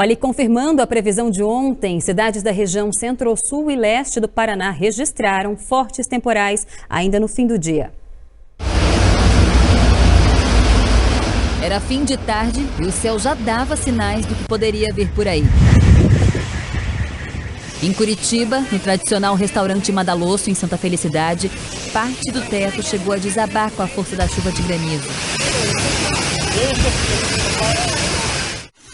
Olha, e confirmando a previsão de ontem, cidades da região centro-sul e leste do Paraná registraram fortes temporais ainda no fim do dia. Era fim de tarde e o céu já dava sinais do que poderia vir por aí. Em Curitiba, no tradicional restaurante Madalosso, em Santa Felicidade, parte do teto chegou a desabar com a força da chuva de granizo.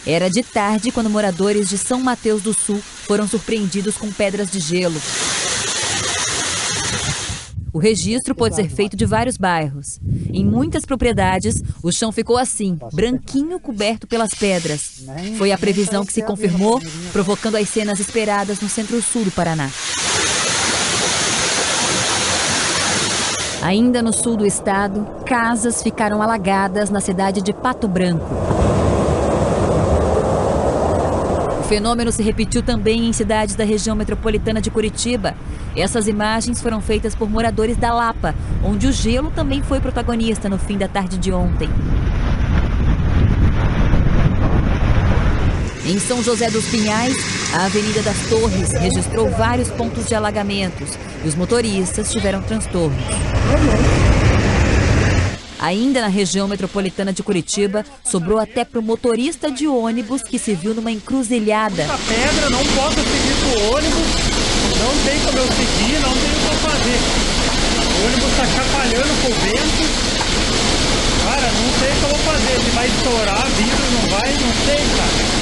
Era de tarde quando moradores de São Mateus do Sul foram surpreendidos com pedras de gelo. O registro pode ser feito de vários bairros. Em muitas propriedades, o chão ficou assim, branquinho coberto pelas pedras. Foi a previsão que se confirmou, provocando as cenas esperadas no centro-sul do Paraná. Ainda no sul do estado, casas ficaram alagadas na cidade de Pato Branco. O fenômeno se repetiu também em cidades da região metropolitana de Curitiba. Essas imagens foram feitas por moradores da Lapa, onde o gelo também foi protagonista no fim da tarde de ontem. Em São José dos Pinhais, a Avenida das Torres registrou vários pontos de alagamentos e os motoristas tiveram transtornos. Ainda na região metropolitana de Curitiba, sobrou até para o motorista de ônibus que se viu numa encruzilhada. Muita pedra, não posso seguir pro ônibus, não tem como eu seguir, não tem o que fazer. O ônibus está chapalhando com o vento. Cara, não sei o que eu vou fazer, se vai estourar, vidro, não vai, não sei, cara.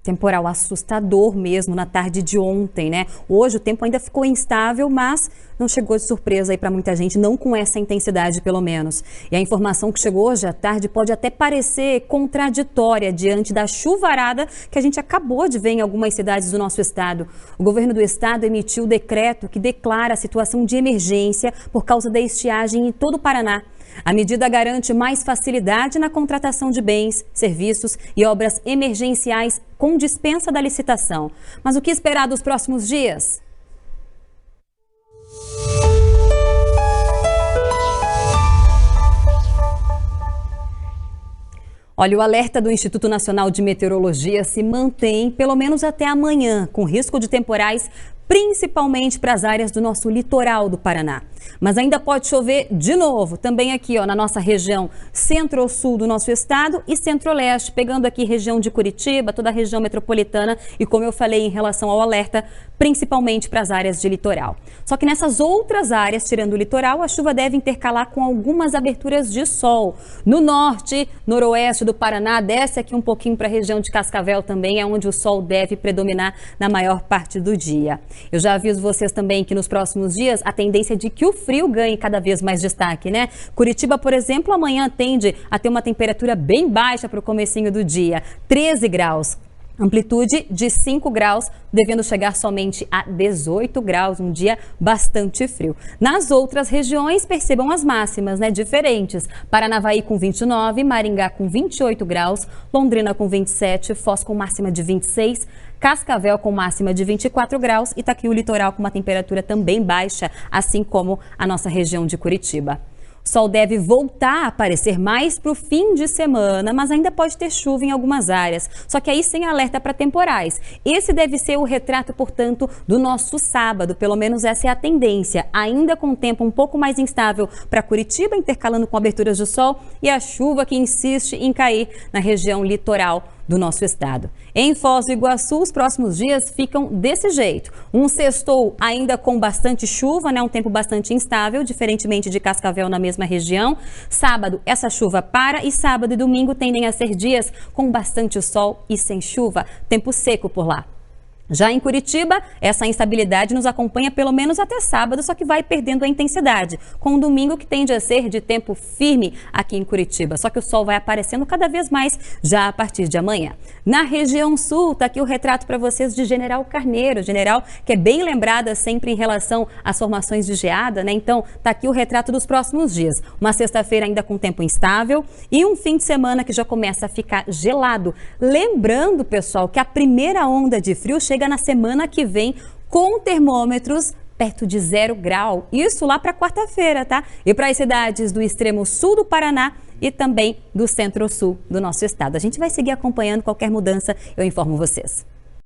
Temporal assustador mesmo na tarde de ontem, né? Hoje o tempo ainda ficou instável, mas não chegou de surpresa aí para muita gente, não com essa intensidade pelo menos. E a informação que chegou hoje à tarde pode até parecer contraditória diante da chuvarada que a gente acabou de ver em algumas cidades do nosso estado. O governo do estado emitiu o decreto que declara a situação de emergência por causa da estiagem em todo o Paraná. A medida garante mais facilidade na contratação de bens, serviços e obras emergenciais com dispensa da licitação. Mas o que esperar dos próximos dias? Olha, o alerta do Instituto Nacional de Meteorologia se mantém pelo menos até amanhã, com risco de temporais, principalmente para as áreas do nosso litoral do Paraná. Mas ainda pode chover de novo, também aqui na nossa região centro-sul do nosso estado e centro-leste, pegando aqui região de Curitiba, toda a região metropolitana e, como eu falei em relação ao alerta, principalmente para as áreas de litoral. Só que nessas outras áreas, tirando o litoral, a chuva deve intercalar com algumas aberturas de sol. No norte, noroeste do Paraná, desce aqui um pouquinho para a região de Cascavel também, é onde o sol deve predominar na maior parte do dia. Eu já aviso vocês também que nos próximos dias a tendência é de que o frio ganhe cada vez mais destaque, né? Curitiba, por exemplo, amanhã tende a ter uma temperatura bem baixa para o comecinho do dia, 13 graus. Amplitude de 5 graus, devendo chegar somente a 18 graus, um dia bastante frio. Nas outras regiões, percebam as máximas, né, diferentes. Paranavaí com 29, Maringá com 28 graus, Londrina com 27, Foz com máxima de 26, Cascavel com máxima de 24 graus e tá aqui o litoral com uma temperatura também baixa, assim como a nossa região de Curitiba. O sol deve voltar a aparecer mais para o fim de semana, mas ainda pode ter chuva em algumas áreas. Só que aí sem alerta para temporais. Esse deve ser o retrato, portanto, do nosso sábado. Pelo menos essa é a tendência. Ainda com o tempo um pouco mais instável para Curitiba, intercalando com aberturas de sol, e a chuva que insiste em cair na região litoral do nosso estado. Em Foz do Iguaçu, os próximos dias ficam desse jeito. Um sextou ainda com bastante chuva, né? Um tempo bastante instável, diferentemente de Cascavel na mesma região. Sábado, essa chuva para e sábado e domingo tendem a ser dias com bastante sol e sem chuva. Tempo seco por lá. Já em Curitiba, essa instabilidade nos acompanha pelo menos até sábado, só que vai perdendo a intensidade, com o domingo que tende a ser de tempo firme aqui em Curitiba. Só que o sol vai aparecendo cada vez mais já a partir de amanhã. Na região sul, está aqui o retrato para vocês de General Carneiro, general que é bem lembrada sempre em relação às formações de geada, né? Então, está aqui o retrato dos próximos dias. Uma sexta-feira ainda com tempo instável e um fim de semana que já começa a ficar gelado. Lembrando, pessoal, que a primeira onda de frio chega na semana que vem com termômetros perto de 0 grau. Isso lá para quarta-feira, tá? E para as cidades do extremo sul do Paraná e também do centro-sul do nosso estado. A gente vai seguir acompanhando qualquer mudança, eu informo vocês.